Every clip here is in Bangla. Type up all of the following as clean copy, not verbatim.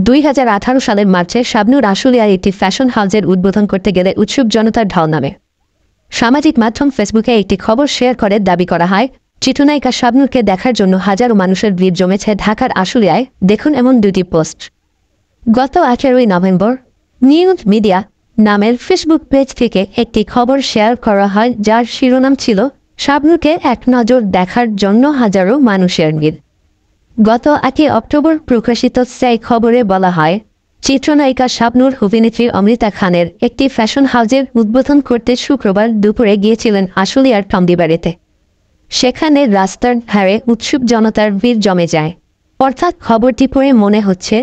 2018 সালের মার্চে শাবনূর আশুলিয়ায় একটি ফ্যাশন হাউজের উদ্বোধন করতে গেলে উৎসুক জনতার ঢল নামে। সামাজিক মাধ্যম ফেসবুকে একটি খবর শেয়ার করে দাবি করা হয়, চিত্রনায়িকা শাবনূরকে দেখার জন্য হাজারো মানুষের ভিড় জমেছে ঢাকার আশুলিয়ায়। দেখুন এমন দুটি পোস্ট। গত 18 নভেম্বর নিউজ মিডিয়া নামের ফেসবুক পেজ থেকে একটি খবর শেয়ার করা হয়, যার শিরোনাম ছিল শাবনূরকে এক নজর দেখার জন্য হাজারো মানুষের ভিড়। গত 8 অক্টোবর প্রকাশিত সেই খবরে বলা হয়, চিত্রনায়িকা শাবনূর অভিনেত্রী অমৃতা খানের একটি ফ্যাশন হাউজের উদ্বোধন করতে শুক্রবার দুপুরে গিয়েছিলেন আশুলিয়ার টঙ্গীবাড়িতে। সেখানে রাস্তার ধারে উৎসুক জনতার ভিড় জমে যায়। অর্থাৎ খবরটি পড়ে মনে হচ্ছে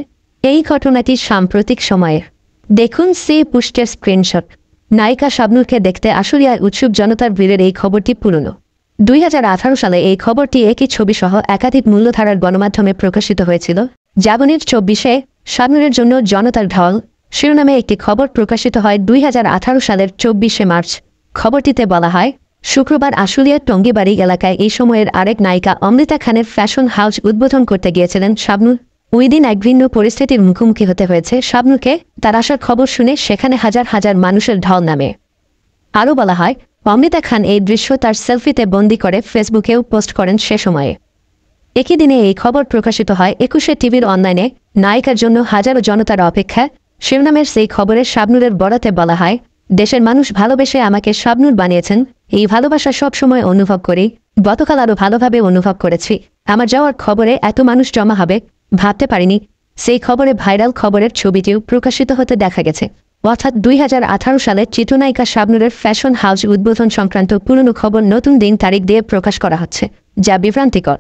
এই ঘটনাটি সাম্প্রতিক সময়ের। দেখুন সেই পোস্টের স্ক্রিনশট। নায়িকা শাবনূরকে দেখতে আশুলিয়ায় উৎসুক জনতার ভিড়ের এই খবরটি পুরনো। 2018 সালে এই খবরটি একই ছবিসহ একাধিক মূল্যধারার গণমাধ্যমে প্রকাশিত হয়েছিল। জাবনের 24-এ শাবনূরের জন্য জনতার ঢল শিরোনামে একটি খবর প্রকাশিত হয় 2018 সালের 24শে মার্চ। খবরটিতে বলা হয়, শুক্রবার আশুলিয়ার টঙ্গীবাড়ি এলাকায় এই সময়ের আরেক নায়িকা অমৃতা খানের ফ্যাশন হাউস উদ্বোধন করতে গিয়েছিলেন শাবনূর। ওই দিন এক ভিন্ন পরিস্থিতির মুখোমুখি হতে হয়েছে শাবনূরকে। তার আসার খবর শুনে সেখানে হাজার হাজার মানুষের ঢল নামে। আরও বলা হয়, অমৃতা খান এই দৃশ্য তার সেলফিতে বন্দি করে ফেসবুকেও পোস্ট করেন সে সময়ে। একই দিনে এই খবর প্রকাশিত হয় 21শে টিভির অনলাইনে। নায়িকার জন্য হাজারো জনতার অপেক্ষা শিরোনামের সেই খবরে শাবনূরের বরাতে বলা হয়, দেশের মানুষ ভালোবেসে আমাকে শাবনূর বানিয়েছেন। এই ভালোবাসা সবসময় অনুভব করি। গতকাল আরও ভালোভাবে অনুভব করেছি। আমার যাওয়ার খবরে এত মানুষ জমা হবে ভাবতে পারিনি। সেই খবরে ভাইরাল খবরের ছবিটিও প্রকাশিত হতে দেখা গেছে। অর্থাৎ 2018 সালে চিত্রনায়িকা শাবনূরের ফ্যাশন হাউস উদ্বোধন সংক্রান্ত পুরনো খবর নতুন দিন তারিখ দিয়ে প্রকাশ করা হচ্ছে, যা বিভ্রান্তিকর।